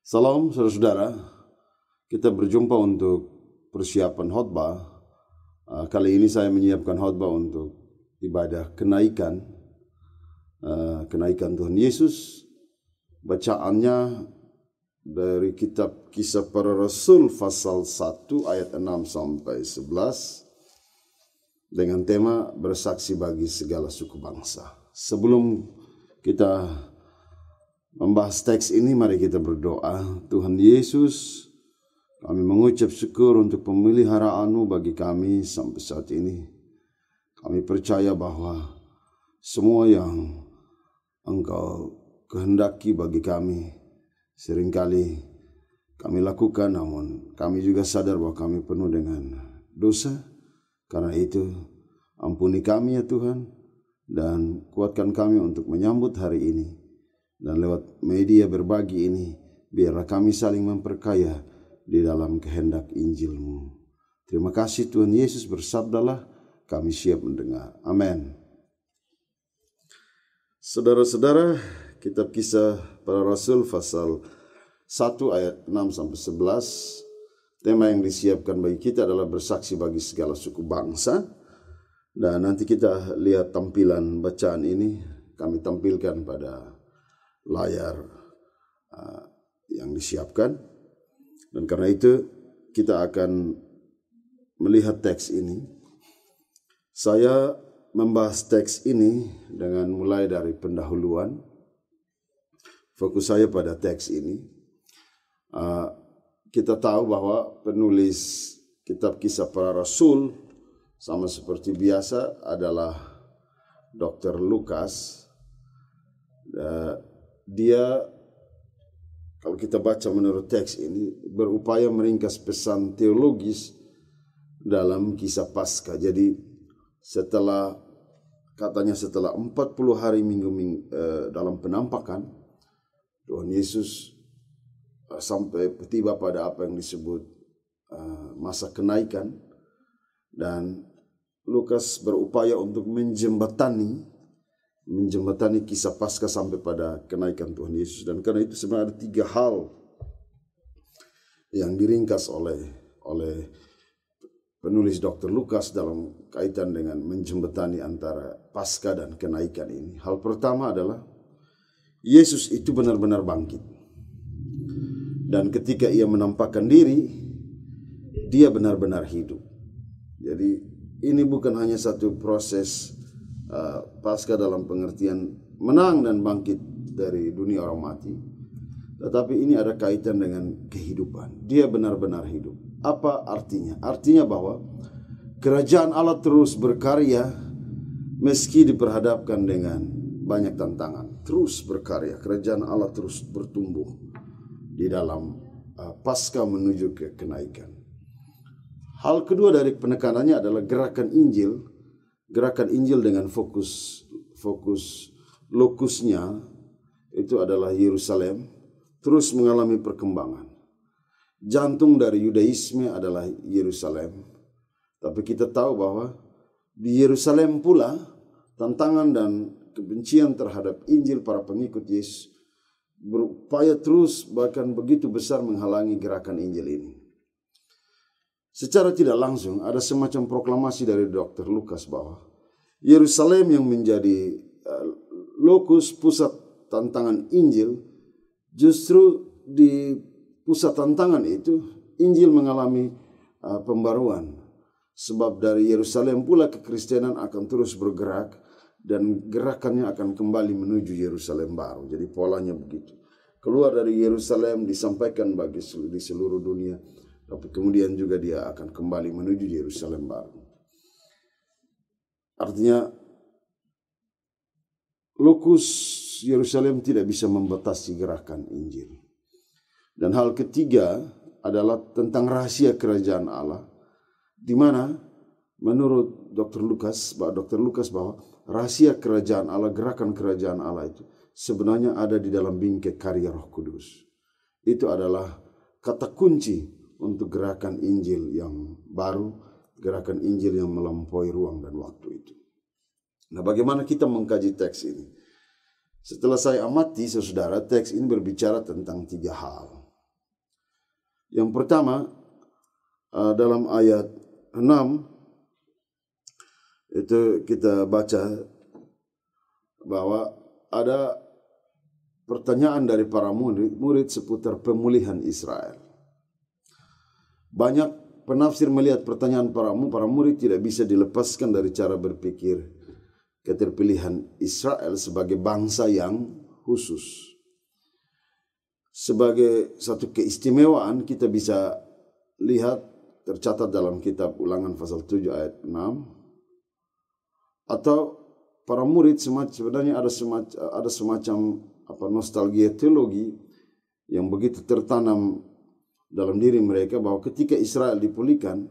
Salam saudara-saudara, kita berjumpa untuk persiapan khotbah. Kali ini saya menyiapkan khotbah untuk ibadah kenaikan Tuhan Yesus. Bacaannya dari kitab Kisah Para Rasul pasal 1 ayat 6 sampai 11 dengan tema bersaksi bagi segala suku bangsa. Sebelum kita membahas teks ini, mari kita berdoa. Tuhan Yesus, kami mengucap syukur untuk pemeliharaan-Mu bagi kami sampai saat ini. Kami percaya bahwa semua yang Engkau kehendaki bagi kami seringkali kami lakukan, namun kami juga sadar bahwa kami penuh dengan dosa. Karena itu, ampuni kami ya Tuhan, dan kuatkan kami untuk menyambut hari ini. Dan lewat media berbagi ini, biarlah kami saling memperkaya di dalam kehendak Injil-Mu. Terima kasih Tuhan Yesus, bersabdalah, kami siap mendengar. Amin. Saudara-saudara, kitab Kisah Para Rasul pasal 1 ayat 6 sampai 11. Tema yang disiapkan bagi kita adalah bersaksi bagi segala suku bangsa. Dan nanti kita lihat tampilan bacaan ini, kami tampilkan pada layar yang disiapkan. Dan karena itu kita akan melihat teks ini. Saya membahas teks ini dengan mulai dari pendahuluan. Fokus saya pada teks ini. Kita tahu bahwa penulis kitab Kisah Para Rasul sama seperti biasa adalah Dr. Lukas. Dia, kalau kita baca menurut teks ini, berupaya meringkas pesan teologis dalam kisah Paskah. Jadi setelah 40 hari minggu dalam penampakan, Tuhan Yesus sampai tiba pada apa yang disebut masa kenaikan, dan Lukas berupaya untuk menjembatani kisah Paskah sampai pada kenaikan Tuhan Yesus. Dan karena itu sebenarnya ada 3 hal yang diringkas oleh penulis Dr. Lukas dalam kaitan dengan menjembatani antara Paskah dan kenaikan ini. Hal pertama adalah Yesus itu benar-benar bangkit. Dan ketika ia menampakkan diri, dia benar-benar hidup. Jadi ini bukan hanya satu proses Paskah dalam pengertian menang dan bangkit dari dunia orang mati, tetapi ini ada kaitan dengan kehidupan. Dia benar-benar hidup. Apa artinya? Artinya bahwa kerajaan Allah terus berkarya meski diperhadapkan dengan banyak tantangan. Terus berkarya, kerajaan Allah terus bertumbuh di dalam Paskah menuju ke kenaikan. Hal kedua dari penekanannya adalah gerakan Injil. Gerakan Injil dengan fokus lokusnya itu adalah Yerusalem, terus mengalami perkembangan. Jantung dari Yudaisme adalah Yerusalem. Tapi kita tahu bahwa di Yerusalem pula tantangan dan kebencian terhadap Injil para pengikut Yesus berupaya terus bahkan begitu besar menghalangi gerakan Injil ini. Secara tidak langsung ada semacam proklamasi dari Dr. Lukas bahwa Yerusalem yang menjadi lokus pusat tantangan Injil, justru di pusat tantangan itu Injil mengalami pembaruan. Sebab dari Yerusalem pula kekristenan akan terus bergerak dan gerakannya akan kembali menuju Yerusalem baru. Jadi polanya begitu. Keluar dari Yerusalem disampaikan di seluruh dunia, tapi kemudian juga dia akan kembali menuju Yerusalem baru. Artinya lokus Yerusalem tidak bisa membatasi gerakan Injil. Dan hal ketiga adalah tentang rahasia kerajaan Allah, di mana menurut Dr. Lukas bahwa rahasia kerajaan Allah, gerakan kerajaan Allah itu sebenarnya ada di dalam bingkai karya Roh Kudus. Itu adalah kata kunci untuk gerakan Injil yang baru, gerakan Injil yang melampaui ruang dan waktu itu. Nah, bagaimana kita mengkaji teks ini? Setelah saya amati, saudara, teks ini berbicara tentang 3 hal. Yang pertama, dalam ayat 6, itu kita baca bahwa ada pertanyaan dari para murid seputar pemulihan Israel. Banyak penafsir melihat pertanyaan para murid tidak bisa dilepaskan dari cara berpikir keterpilihan Israel sebagai bangsa yang khusus. Sebagai satu keistimewaan kita bisa lihat tercatat dalam kitab Ulangan pasal 7 ayat 6, atau para murid sebenarnya ada semacam nostalgia teologi yang begitu tertanam dalam diri mereka bahwa ketika Israel dipulihkan,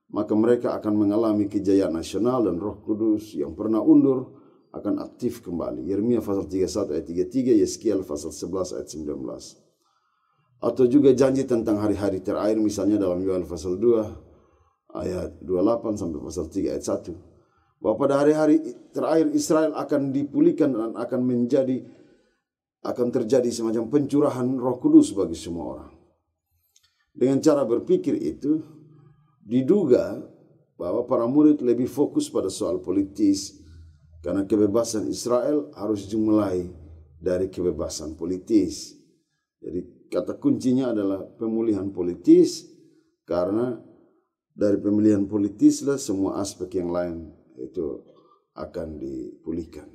maka mereka akan mengalami kejayaan nasional dan Roh Kudus yang pernah undur akan aktif kembali. Yeremia pasal 31 ayat 33, Yeskiel pasal 11 ayat 19. Atau juga janji tentang hari-hari terakhir, misalnya dalam Yoel pasal 2 ayat 28 sampai pasal 3 ayat 1. Bahwa pada hari-hari terakhir Israel akan dipulihkan dan akan terjadi semacam pencurahan Roh Kudus bagi semua orang. Dengan cara berpikir itu, diduga bahwa para murid lebih fokus pada soal politis, karena kebebasan Israel harus dimulai dari kebebasan politis. Jadi kata kuncinya adalah pemulihan politis, karena dari pemilihan politislah semua aspek yang lain itu akan dipulihkan.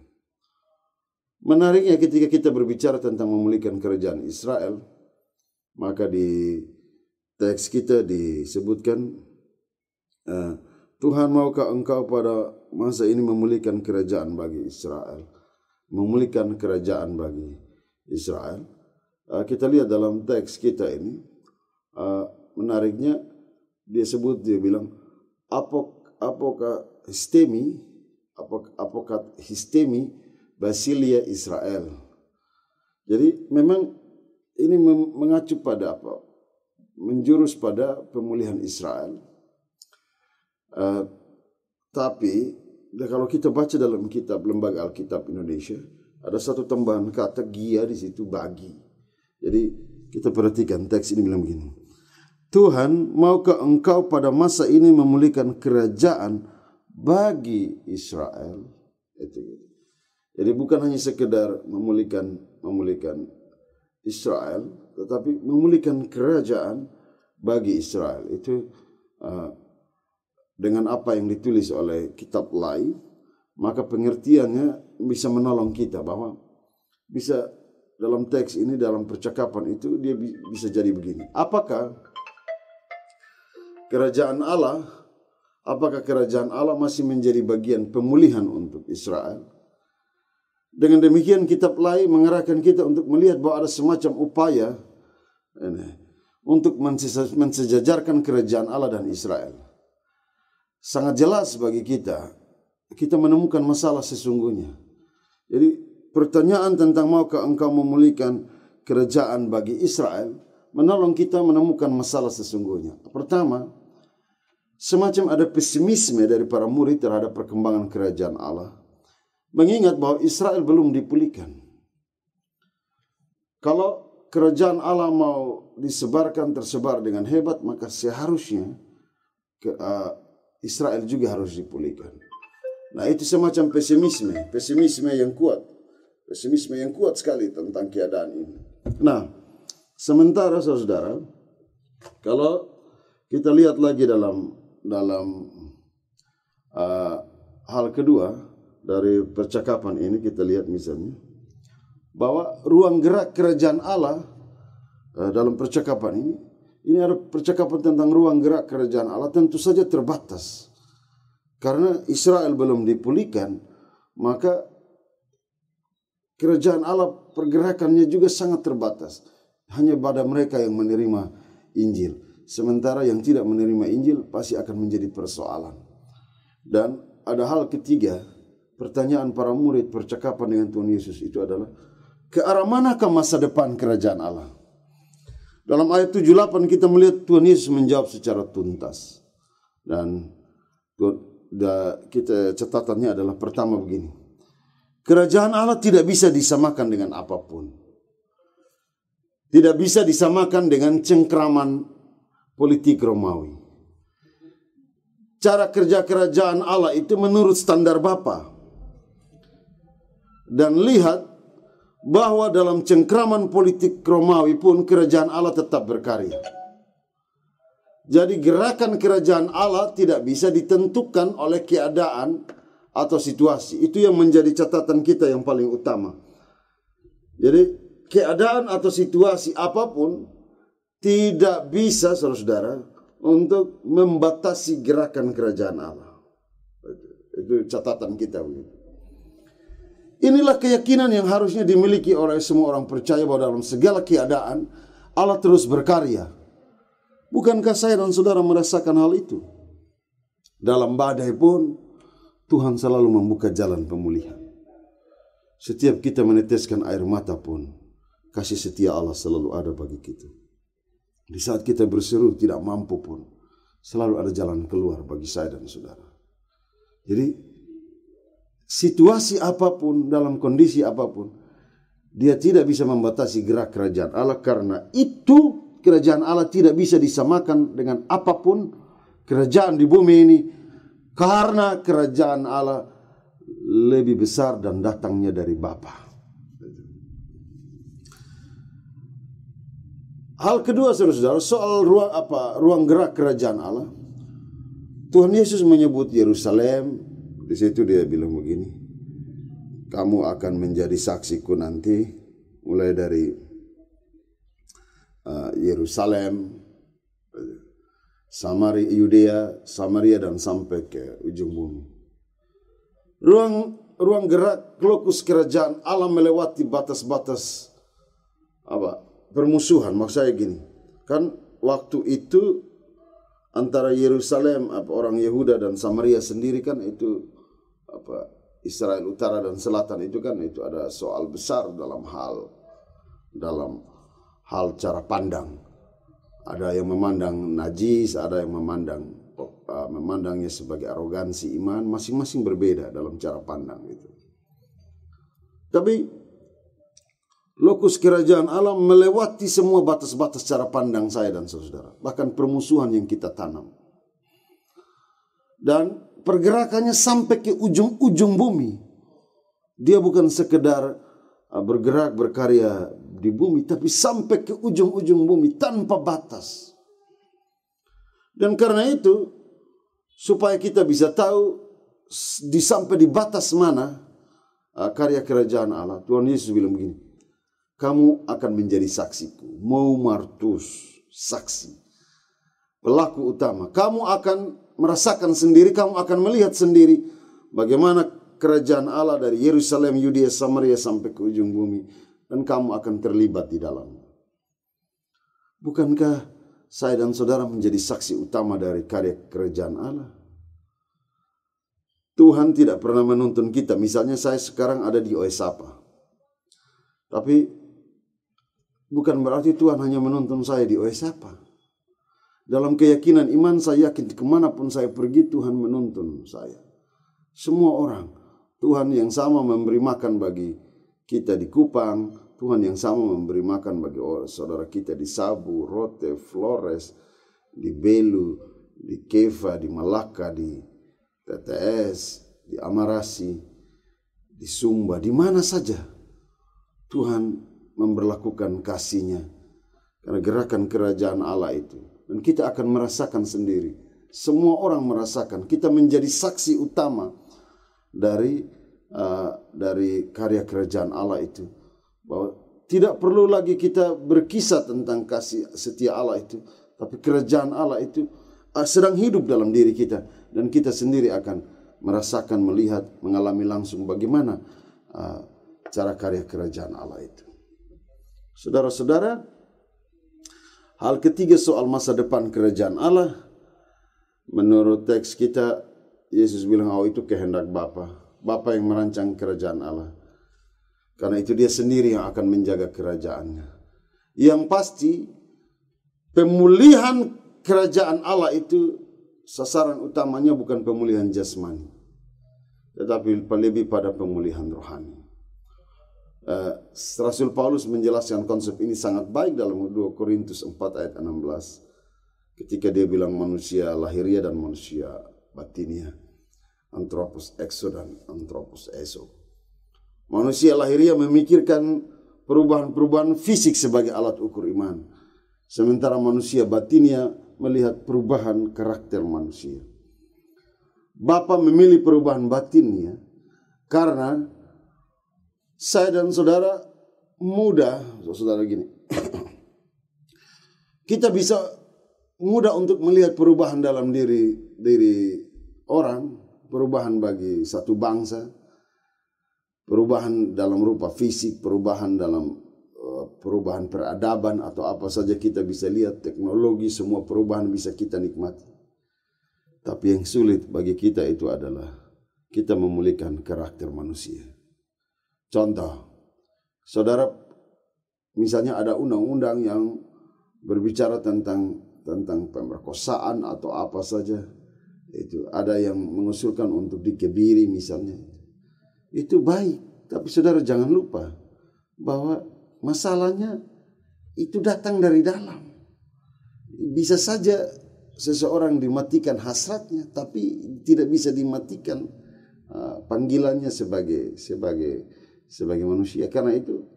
Menariknya ketika kita berbicara tentang memulihkan kerajaan Israel, maka di teks kita disebutkan, Tuhan maukah engkau pada masa ini memulihkan kerajaan bagi Israel? Memulihkan kerajaan bagi Israel. Kita lihat dalam teks kita ini, menariknya dia bilang, apokah histemi basilia Israel. Jadi memang ini mengacu pada menjurus pada pemulihan Israel. Tapi kalau kita baca dalam kitab Lembaga Alkitab Indonesia, ada satu tambahan kata gia di situ, bagi. Jadi kita perhatikan teks ini bilang begini, Tuhan maukah engkau pada masa ini memulihkan kerajaan bagi Israel? Jadi bukan hanya sekedar memulihkan Israel, tetapi memulihkan kerajaan bagi Israel. Itu dengan apa yang ditulis oleh kitab Lai, maka pengertiannya bisa menolong kita bahwa bisa dalam teks ini, dalam percakapan itu dia bisa jadi begini. Apakah kerajaan Allah masih menjadi bagian pemulihan untuk Israel? Dengan demikian kitab Lai mengarahkan kita untuk melihat bahwa ada semacam upaya untuk mensejajarkan kerajaan Allah dan Israel. Sangat jelas bagi kita menemukan masalah sesungguhnya. Jadi pertanyaan tentang maukah engkau memulihkan kerajaan bagi Israel menolong kita menemukan masalah sesungguhnya. Pertama, semacam ada pesimisme dari para murid terhadap perkembangan kerajaan Allah, mengingat bahwa Israel belum dipulihkan. Kalau kerajaan Allah mau tersebar dengan hebat, maka seharusnya Israel juga harus dipulihkan. Nah, itu semacam pesimisme yang kuat sekali tentang keadaan ini. Nah, sementara saudara, kalau kita lihat lagi dalam hal kedua dari percakapan ini, kita lihat misalnya bahwa ruang gerak kerajaan Allah dalam percakapan ini ada percakapan tentang ruang gerak kerajaan Allah tentu saja terbatas. Karena Israel belum dipulihkan, maka kerajaan Allah pergerakannya juga sangat terbatas. Hanya pada mereka yang menerima Injil. Sementara yang tidak menerima Injil pasti akan menjadi persoalan. Dan ada hal ketiga, pertanyaan para murid percakapan dengan Tuhan Yesus itu adalah, ke arah manakah masa depan kerajaan Allah? Dalam ayat 78 kita melihat Tuhan Yesus menjawab secara tuntas. Dan kita catatannya adalah pertama begini. Kerajaan Allah tidak bisa disamakan dengan apapun. Tidak bisa disamakan dengan cengkraman politik Romawi. Cara kerja kerajaan Allah itu menurut standar Bapa. Dan lihat bahwa dalam cengkraman politik Romawi pun kerajaan Allah tetap berkarya. Jadi gerakan kerajaan Allah tidak bisa ditentukan oleh keadaan atau situasi. Itu yang menjadi catatan kita yang paling utama. Jadi keadaan atau situasi apapun tidak bisa, saudara-saudara, untuk membatasi gerakan kerajaan Allah. Itu catatan kita begitu. Inilah keyakinan yang harusnya dimiliki oleh semua orang percaya bahwa dalam segala keadaan Allah terus berkarya. Bukankah saya dan saudara merasakan hal itu? Dalam badai pun Tuhan selalu membuka jalan pemulihan. Setiap kita meneteskan air mata pun kasih setia Allah selalu ada bagi kita. Di saat kita berseru tidak mampu pun selalu ada jalan keluar bagi saya dan saudara. Jadi situasi apapun, dalam kondisi apapun, dia tidak bisa membatasi gerak kerajaan Allah, karena itu kerajaan Allah tidak bisa disamakan dengan apapun kerajaan di bumi ini, karena kerajaan Allah lebih besar dan datangnya dari Bapa. Hal kedua, saudara-saudara, soal ruang gerak kerajaan Allah. Tuhan Yesus menyebut Yerusalem. Di situ dia bilang begini, kamu akan menjadi saksiku nanti, mulai dari Yerusalem, Yudea, Samaria, dan sampai ke ujung bumi. Ruang gerak lokus kerajaan Allah melewati batas-batas permusuhan. Maksud saya gini, kan waktu itu antara Yerusalem, orang Yehuda dan Samaria sendiri kan itu Israel Utara dan Selatan itu kan itu ada soal besar dalam hal cara pandang. Ada yang memandang najis, ada yang memandangnya sebagai arogansi iman, masing-masing berbeda dalam cara pandang itu. Tapi lokus kerajaan Allah melewati semua batas-batas cara pandang saya dan saudara. Bahkan permusuhan yang kita tanam. Dan pergerakannya sampai ke ujung-ujung bumi. Dia bukan sekedar bergerak, berkarya di bumi, tapi sampai ke ujung-ujung bumi tanpa batas. Dan karena itu, supaya kita bisa tahu sampai di batas mana karya kerajaan Allah, Tuhan Yesus bilang begini, kamu akan menjadi saksiku, mau martus, saksi, pelaku utama. Kamu akan merasakan sendiri, kamu akan melihat sendiri bagaimana kerajaan Allah dari Yerusalem, Yudea, Samaria sampai ke ujung bumi, dan kamu akan terlibat di dalamnya. Bukankah saya dan saudara menjadi saksi utama dari karya kerajaan Allah? Tuhan tidak pernah menuntun kita. Misalnya saya sekarang ada di Oesapa, tapi bukan berarti Tuhan hanya menuntun saya di Oesapa. Dalam keyakinan iman saya yakin kemanapun saya pergi Tuhan menuntun saya. Semua orang, Tuhan yang sama memberi makan bagi kita di Kupang, Tuhan yang sama memberi makan bagi saudara kita di Sabu, Rote, Flores, di Belu, di Keva, di Malaka, di TTS, di Amarasi, di Sumba, di mana saja Tuhan memberlakukan kasih-Nya. Karena gerakan kerajaan Allah itu. Dan kita akan merasakan sendiri. Semua orang merasakan. Kita menjadi saksi utama dari karya kerajaan Allah itu. Bahwa tidak perlu lagi kita berkisah tentang kasih setia Allah itu. Tapi kerajaan Allah itu sedang hidup dalam diri kita. Dan kita sendiri akan merasakan, melihat, mengalami langsung bagaimana cara karya kerajaan Allah itu. Saudara-saudara, hal ketiga soal masa depan kerajaan Allah. Menurut teks kita, Yesus bilang, itu kehendak Bapa. Bapa yang merancang kerajaan Allah. Karena itu dia sendiri yang akan menjaga kerajaannya. Yang pasti, pemulihan kerajaan Allah itu sasaran utamanya bukan pemulihan jasmani, tetapi lebih pada pemulihan rohani. Rasul Paulus menjelaskan konsep ini sangat baik dalam 2 Korintus 4 ayat 16. ketika dia bilang manusia lahiria dan manusia batinia, anthropos exo dan anthropos eso. Manusia lahiria memikirkan perubahan-perubahan fisik sebagai alat ukur iman, sementara manusia batinia melihat perubahan karakter manusia. Bapa memilih perubahan batinnya karena saya dan saudara mudah, saudara gini, kita bisa mudah untuk melihat perubahan dalam diri orang, perubahan bagi satu bangsa, perubahan dalam rupa fisik, perubahan dalam perubahan peradaban atau apa saja kita bisa lihat, teknologi, semua perubahan bisa kita nikmati. Tapi yang sulit bagi kita itu adalah kita memulihkan karakter manusia. Contoh, saudara, misalnya ada undang-undang yang berbicara tentang pemerkosaan atau apa saja. Itu ada yang mengusulkan untuk dikebiri misalnya. Itu baik, tapi saudara jangan lupa bahwa masalahnya itu datang dari dalam. Bisa saja seseorang dimatikan hasratnya, tapi tidak bisa dimatikan panggilannya sebagai manusia. Karena itu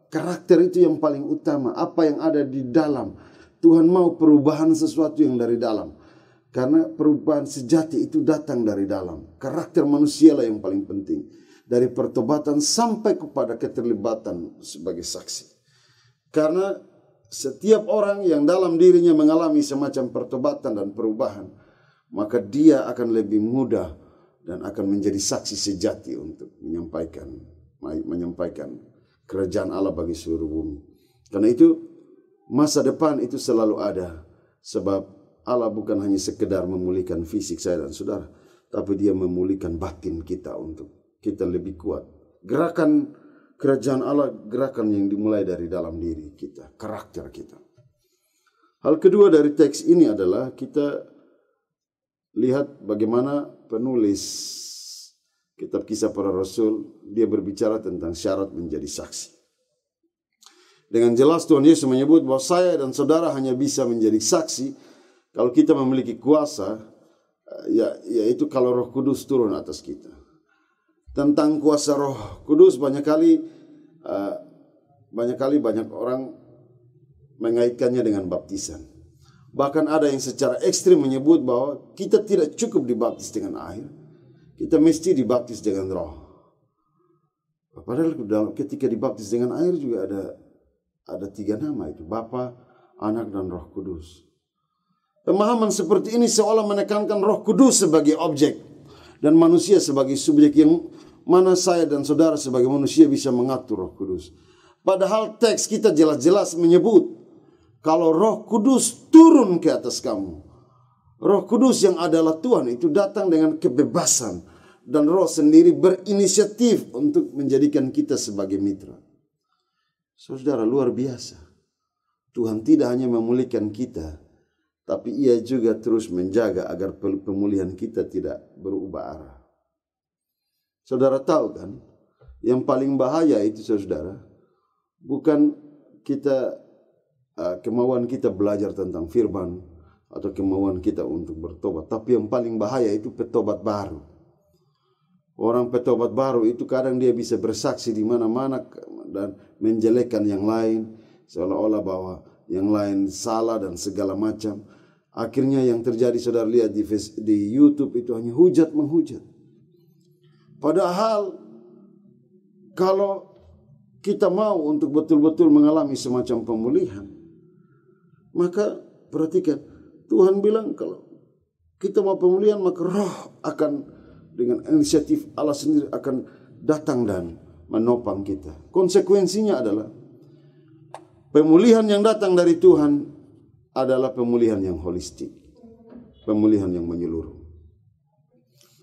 karakter itu yang paling utama. Apa yang ada di dalam. Tuhan mau perubahan sesuatu yang dari dalam. Karena perubahan sejati itu datang dari dalam. Karakter manusia lah yang paling penting. Dari pertobatan sampai kepada keterlibatan sebagai saksi. Karena setiap orang yang dalam dirinya mengalami semacam pertobatan dan perubahan, maka dia akan lebih mudah dan akan menjadi saksi sejati untuk menyampaikan kerajaan Allah bagi seluruh bumi. Karena itu masa depan itu selalu ada, sebab Allah bukan hanya sekedar memulihkan fisik saya dan saudara, tapi dia memulihkan batin kita untuk kita lebih kuat. Gerakan kerajaan Allah, gerakan yang dimulai dari dalam diri kita, karakter kita. Hal kedua dari teks ini adalah kita lihat bagaimana penulis kitab Kisah Para Rasul, dia berbicara tentang syarat menjadi saksi. Dengan jelas Tuhan Yesus menyebut bahwa saya dan saudara hanya bisa menjadi saksi kalau kita memiliki kuasa, yaitu kalau Roh Kudus turun atas kita. Tentang kuasa Roh Kudus banyak orang mengaitkannya dengan baptisan. Bahkan ada yang secara ekstrim menyebut bahwa kita tidak cukup dibaptis dengan air, kita mesti dibaptis dengan Roh. Padahal ketika dibaptis dengan air juga ada 3 nama itu, Bapa, Anak, dan Roh Kudus. Pemahaman seperti ini seolah menekankan Roh Kudus sebagai objek dan manusia sebagai subjek, yang mana saya dan saudara sebagai manusia bisa mengatur Roh Kudus. Padahal teks kita jelas-jelas menyebut kalau Roh Kudus turun ke atas kamu. Roh Kudus yang adalah Tuhan itu datang dengan kebebasan, dan Roh sendiri berinisiatif untuk menjadikan kita sebagai mitra. Saudara, luar biasa. Tuhan tidak hanya memulihkan kita, tapi Ia juga terus menjaga agar pemulihan kita tidak berubah arah. Saudara tahu kan, yang paling bahaya itu saudara, bukan kita kemauan kita belajar tentang firman atau kemauan kita untuk bertobat, tapi yang paling bahaya itu petobat baru. Orang petobat baru itu kadang dia bisa bersaksi di mana-mana dan menjelekkan yang lain, seolah-olah bahwa yang lain salah dan segala macam. Akhirnya yang terjadi saudara lihat di YouTube itu hanya hujat menghujat. Padahal kalau kita mau untuk betul-betul mengalami semacam pemulihan, maka perhatikan, Tuhan bilang kalau kita mau pemulihan maka Roh akan dengan inisiatif Allah sendiri akan datang dan menopang kita. Konsekuensinya adalah pemulihan yang datang dari Tuhan adalah pemulihan yang holistik, pemulihan yang menyeluruh.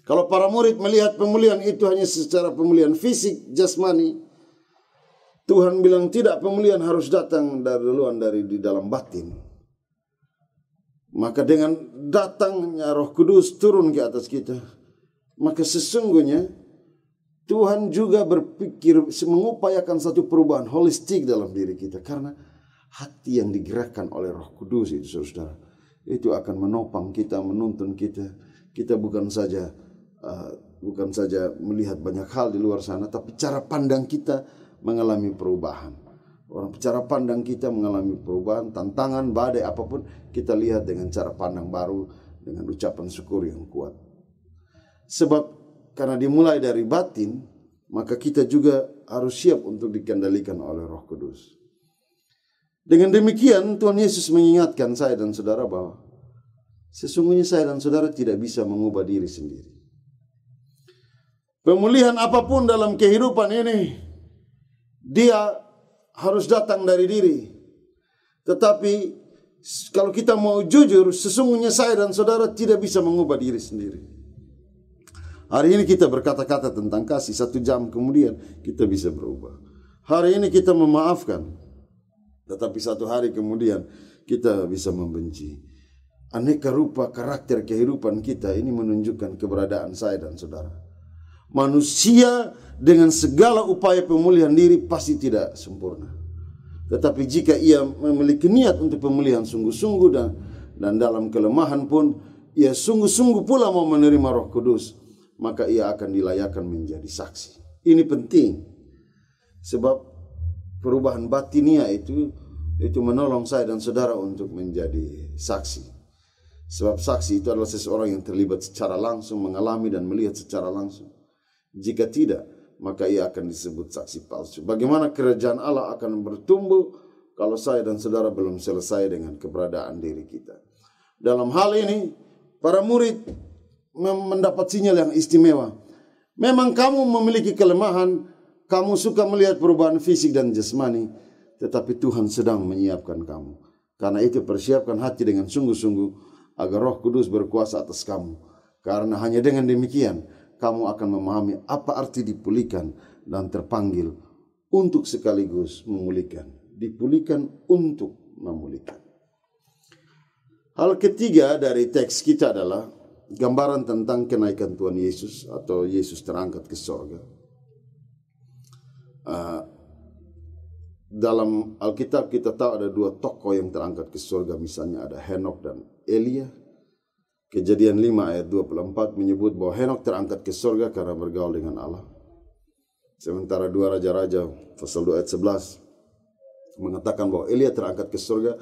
Kalau para murid melihat pemulihan itu hanya secara pemulihan fisik, jasmani, Tuhan bilang tidak, pemulihan harus datang dari di dalam batin. Maka dengan datangnya Roh Kudus turun ke atas kita, maka sesungguhnya Tuhan juga berpikir mengupayakan satu perubahan holistik dalam diri kita. Karena hati yang digerakkan oleh Roh Kudus itu saudara itu akan menopang kita, menuntun kita. Kita bukan saja melihat banyak hal di luar sana, tapi cara pandang kita mengalami perubahan. Cara pandang kita mengalami perubahan, tantangan, badai apapun, kita lihat dengan cara pandang baru, dengan ucapan syukur yang kuat. Sebab karena dimulai dari batin, maka kita juga harus siap untuk dikendalikan oleh Roh Kudus. Dengan demikian, Tuhan Yesus mengingatkan saya dan saudara bahwa sesungguhnya saya dan saudara tidak bisa mengubah diri sendiri. Pemulihan apapun dalam kehidupan ini, dia harus datang dari diri. Tetapi kalau kita mau jujur, sesungguhnya saya dan saudara tidak bisa mengubah diri sendiri. Hari ini kita berkata-kata tentang kasih, 1 jam kemudian kita bisa berubah. Hari ini kita memaafkan, tetapi 1 hari kemudian kita bisa membenci. Aneka rupa karakter kehidupan kita ini menunjukkan keberadaan saya dan saudara. Manusia dengan segala upaya pemulihan diri pasti tidak sempurna. Tetapi jika ia memiliki niat untuk pemulihan sungguh-sungguh dan dalam kelemahan pun ia sungguh-sungguh pula mau menerima Roh Kudus, maka ia akan dilayakkan menjadi saksi. Ini penting. Sebab perubahan batinia itu menolong saya dan saudara untuk menjadi saksi. Sebab saksi itu adalah seseorang yang terlibat secara langsung, mengalami dan melihat secara langsung. Jika tidak, maka ia akan disebut saksi palsu. Bagaimana kerajaan Allah akan bertumbuh kalau saya dan saudara belum selesai dengan keberadaan diri kita. Dalam hal ini, para murid mendapat sinyal yang istimewa. Memang kamu memiliki kelemahan, kamu suka melihat perubahan fisik dan jasmani, tetapi Tuhan sedang menyiapkan kamu. Karena itu persiapkan hati dengan sungguh-sungguh agar Roh Kudus berkuasa atas kamu. Karena hanya dengan demikian kamu akan memahami apa arti dipulihkan dan terpanggil untuk sekaligus memulihkan. Dipulihkan untuk memulihkan. Hal ketiga dari teks kita adalah gambaran tentang kenaikan Tuhan Yesus atau Yesus terangkat ke sorga. Dalam Alkitab kita tahu ada 2 tokoh yang terangkat ke sorga. Misalnya ada Henok dan Elia. Kejadian 5 ayat 24 menyebut bahwa Henok terangkat ke sorga karena bergaul dengan Allah. Sementara 2 Raja-Raja pasal 2 ayat 11 mengatakan bahwa Elia terangkat ke sorga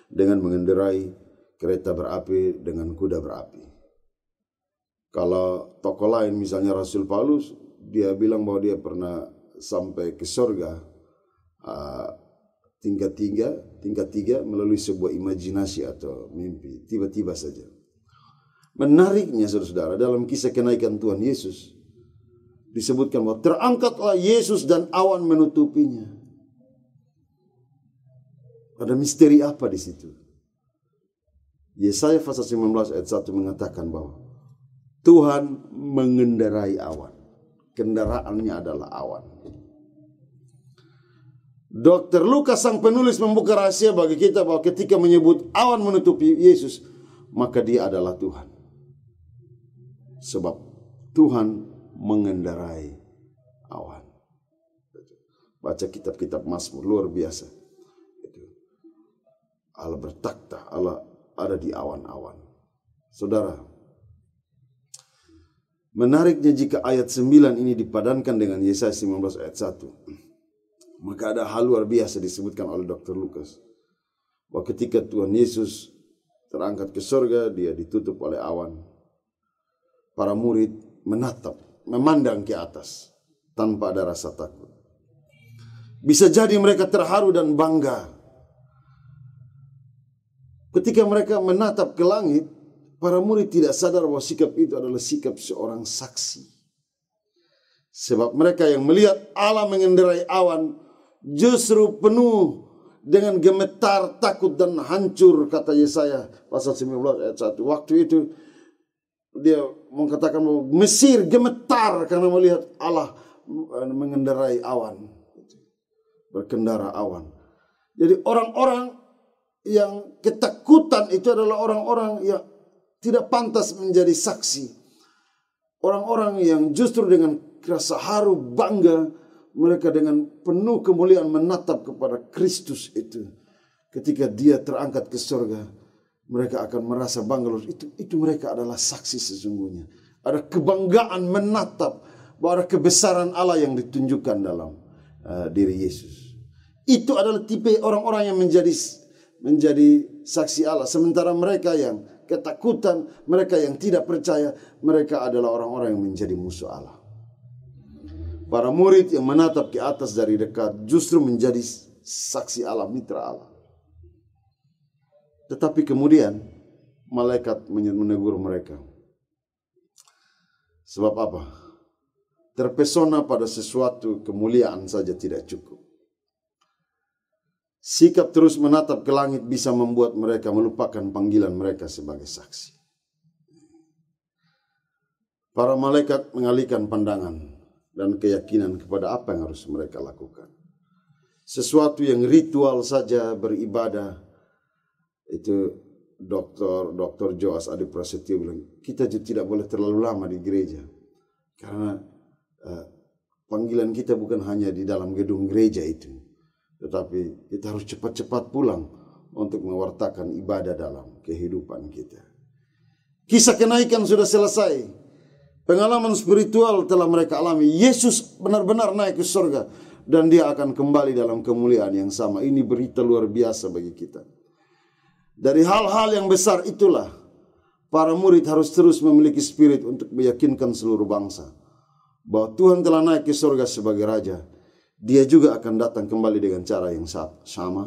dengan mengendarai kereta berapi dengan kuda berapi. Kalau tokoh lain misalnya Rasul Paulus, dia bilang bahwa dia pernah sampai ke sorga tingkat 3 melalui sebuah imajinasi atau mimpi, tiba-tiba saja. Menariknya saudara-saudara, dalam kisah kenaikan Tuhan Yesus disebutkan bahwa terangkatlah Yesus dan awan menutupinya. Ada misteri apa di situ? Yesaya pasal 19 ayat 1 mengatakan bahwa Tuhan mengendarai awan. Kendaraannya adalah awan. Dr. Lukas sang penulis membuka rahasia bagi kita bahwa ketika menyebut awan menutupi Yesus, maka dia adalah Tuhan. Sebab Tuhan mengendarai awan. Baca kitab-kitab Mazmur, luar biasa. Allah bertakhta, Allah ada di awan-awan. Saudara, menariknya jika ayat 9 ini dipadankan dengan Yesaya 19 ayat 1. Maka ada hal luar biasa disebutkan oleh Dr. Lukas. Bahwa ketika Tuhan Yesus terangkat ke surga, dia ditutup oleh awan. Para murid menatap, memandang ke atas tanpa ada rasa takut. Bisa jadi mereka terharu dan bangga. Ketika mereka menatap ke langit, para murid tidak sadar bahwa sikap itu adalah sikap seorang saksi. Sebab mereka yang melihat Allah mengendarai awan justru penuh dengan gemetar, takut dan hancur, kata Yesaya pasal 19 ayat 1. Waktu itu dia mengatakan bahwa Mesir gemetar karena melihat Allah mengendarai awan, berkendara awan. Jadi orang-orang yang ketakutan itu adalah orang-orang yang tidak pantas menjadi saksi. Orang-orang yang justru dengan rasa haru, bangga, mereka dengan penuh kemuliaan menatap kepada Kristus itu. Ketika dia terangkat ke surga, mereka akan merasa bangga. Itu mereka adalah saksi sesungguhnya. Ada kebanggaan menatap bahwa ada kebesaran Allah yang ditunjukkan dalam diri Yesus. Itu adalah tipe orang-orang yang menjadi saksi Allah. Sementara mereka yang ketakutan, mereka yang tidak percaya, mereka adalah orang-orang yang menjadi musuh Allah. Para murid yang menatap ke atas dari dekat justru menjadi saksi Allah, mitra Allah. Tetapi kemudian malaikat menegur mereka. Sebab apa? Terpesona pada sesuatu kemuliaan saja tidak cukup. Sikap terus menatap ke langit bisa membuat mereka melupakan panggilan mereka sebagai saksi. Para malaikat mengalihkan pandangan dan keyakinan kepada apa yang harus mereka lakukan. Sesuatu yang ritual saja beribadah. Itu Dr. Joas Adi Prasetyo bilang, kita tidak boleh terlalu lama di gereja. Karena panggilan kita bukan hanya di dalam gedung gereja itu. Tetapi kita harus cepat-cepat pulang untuk mewartakan ibadah dalam kehidupan kita. Kisah kenaikan sudah selesai. Pengalaman spiritual telah mereka alami. Yesus benar-benar naik ke surga. Dan dia akan kembali dalam kemuliaan yang sama. Ini berita luar biasa bagi kita. Dari hal-hal yang besar itulah para murid harus terus memiliki spirit untuk meyakinkan seluruh bangsa bahwa Tuhan telah naik ke surga sebagai Raja. Dia juga akan datang kembali dengan cara yang sama.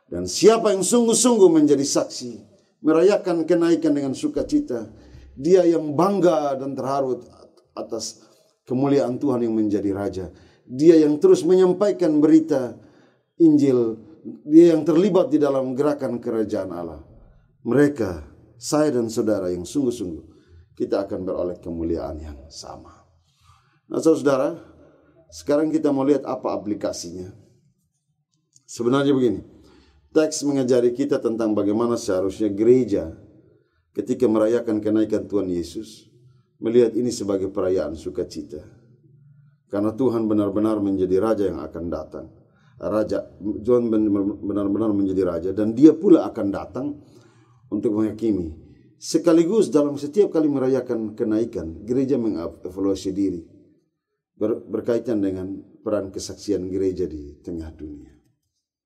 Dan siapa yang sungguh-sungguh menjadi saksi, merayakan kenaikan dengan sukacita, dia yang bangga dan terharu atas kemuliaan Tuhan yang menjadi Raja. Dia yang terus menyampaikan berita Injil, dia yang terlibat di dalam gerakan kerajaan Allah. Mereka, saya dan saudara yang sungguh-sungguh, kita akan beroleh kemuliaan yang sama. Nah saudara, sekarang kita mau lihat apa aplikasinya. Sebenarnya begini, teks mengajari kita tentang bagaimana seharusnya gereja ketika merayakan kenaikan Tuhan Yesus, melihat ini sebagai perayaan sukacita. Karena Tuhan benar-benar menjadi Raja yang akan datang. Tuhan benar-benar menjadi Raja dan dia pula akan datang untuk menghakimi. Sekaligus dalam setiap kali merayakan kenaikan, gereja mengevaluasi diri berkaitan dengan peran kesaksian gereja di tengah dunia.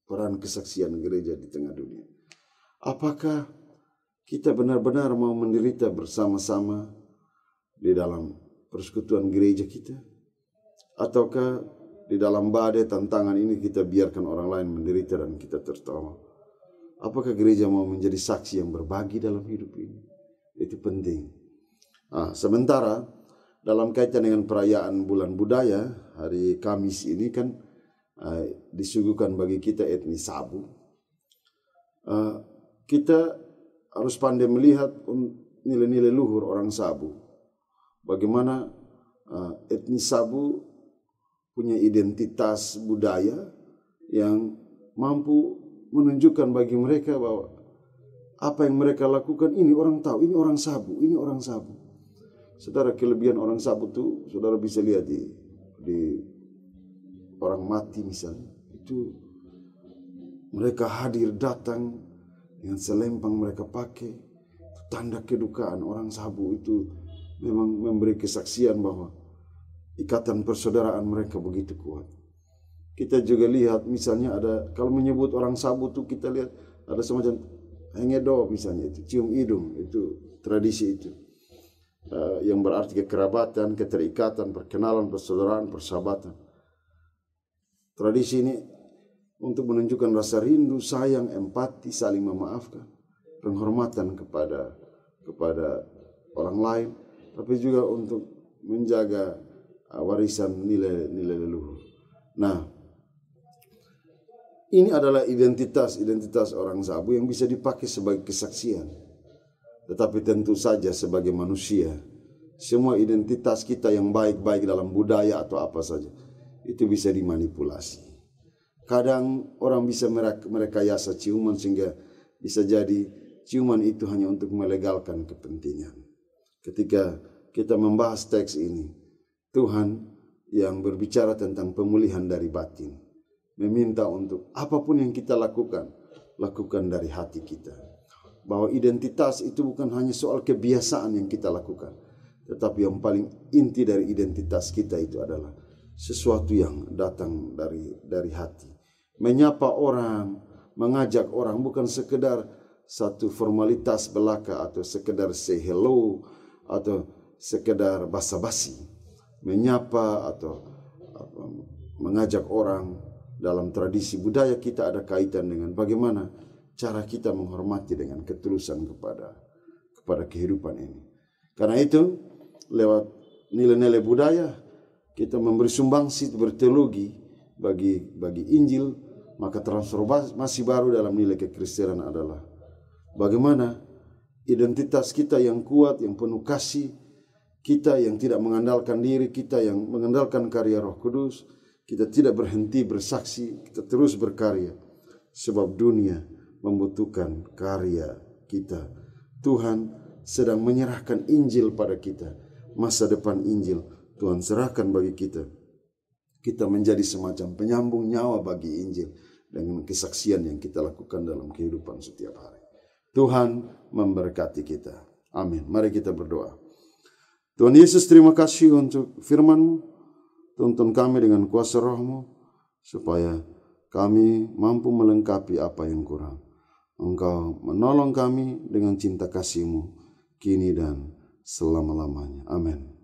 Peran kesaksian gereja di tengah dunia. Apakah kita benar-benar mau menderita bersama-sama di dalam persekutuan gereja kita? Ataukah di dalam badai tantangan ini kita biarkan orang lain menderita dan kita tertawa? Apakah gereja mau menjadi saksi yang berbagi dalam hidup ini? Itu penting. Sementara dalam kaitan dengan perayaan bulan budaya, hari Kamis ini kan disuguhkan bagi kita etnis Sabu. Kita harus pandai melihat nilai-nilai luhur orang Sabu. Bagaimana etnis Sabu punya identitas budaya yang mampu menunjukkan bagi mereka bahwa apa yang mereka lakukan ini orang tahu, ini orang Sabu, ini orang Sabu. Saudara, kelebihan orang Sabu itu saudara bisa lihat di orang mati misalnya. Itu mereka hadir datang dengan selempang mereka pakai, tanda kedukaan. Orang Sabu itu memang memberi kesaksian bahwa ikatan persaudaraan mereka begitu kuat. Kita juga lihat misalnya ada, kalau menyebut orang Sabu itu kita lihat ada semacam hengedo misalnya, itu cium hidung, itu tradisi itu. Yang berarti kekerabatan, keterikatan, perkenalan, persaudaraan, persahabatan. Tradisi ini untuk menunjukkan rasa rindu, sayang, empati, saling memaafkan, penghormatan kepada orang lain, tapi juga untuk menjaga warisan nilai leluhur. Nah, ini adalah identitas orang Sabu yang bisa dipakai sebagai kesaksian. Tetapi tentu saja sebagai manusia, semua identitas kita yang baik-baik dalam budaya atau apa saja, itu bisa dimanipulasi. Kadang orang bisa merekayasa ciuman sehingga bisa jadi ciuman itu hanya untuk melegalkan kepentingan. Ketika kita membahas teks ini, Tuhan yang berbicara tentang pemulihan dari batin meminta untuk apapun yang kita lakukan, lakukan dari hati kita. bahwa identitas itu bukan hanya soal kebiasaan yang kita lakukan, tetapi yang paling inti dari identitas kita itu adalah sesuatu yang datang dari hati. Menyapa orang, mengajak orang bukan sekedar satu formalitas belaka atau sekedar say hello atau sekedar basa-basi. Menyapa atau mengajak orang dalam tradisi budaya kita ada kaitan dengan bagaimana cara kita menghormati dengan ketulusan kepada kehidupan ini. Karena itu, lewat nilai-nilai budaya, kita memberi sumbangsi berteologi bagi Injil, maka transformasi baru dalam nilai kekristenan adalah bagaimana identitas kita yang kuat, yang penuh kasih, kita yang tidak mengandalkan diri, kita yang mengandalkan karya Roh Kudus, kita tidak berhenti bersaksi, kita terus berkarya, sebab dunia membutuhkan karya kita. Tuhan sedang menyerahkan Injil pada kita. Masa depan Injil Tuhan serahkan bagi kita. Kita menjadi semacam penyambung nyawa bagi Injil dengan kesaksian yang kita lakukan dalam kehidupan setiap hari. Tuhan memberkati kita. Amin. Mari kita berdoa. Tuhan Yesus, terima kasih untuk firman-Mu. Tuntun kami dengan kuasa Roh-Mu supaya kami mampu melengkapi apa yang kurang. Engkau menolong kami dengan cinta kasih-Mu kini dan selama-lamanya. Amin.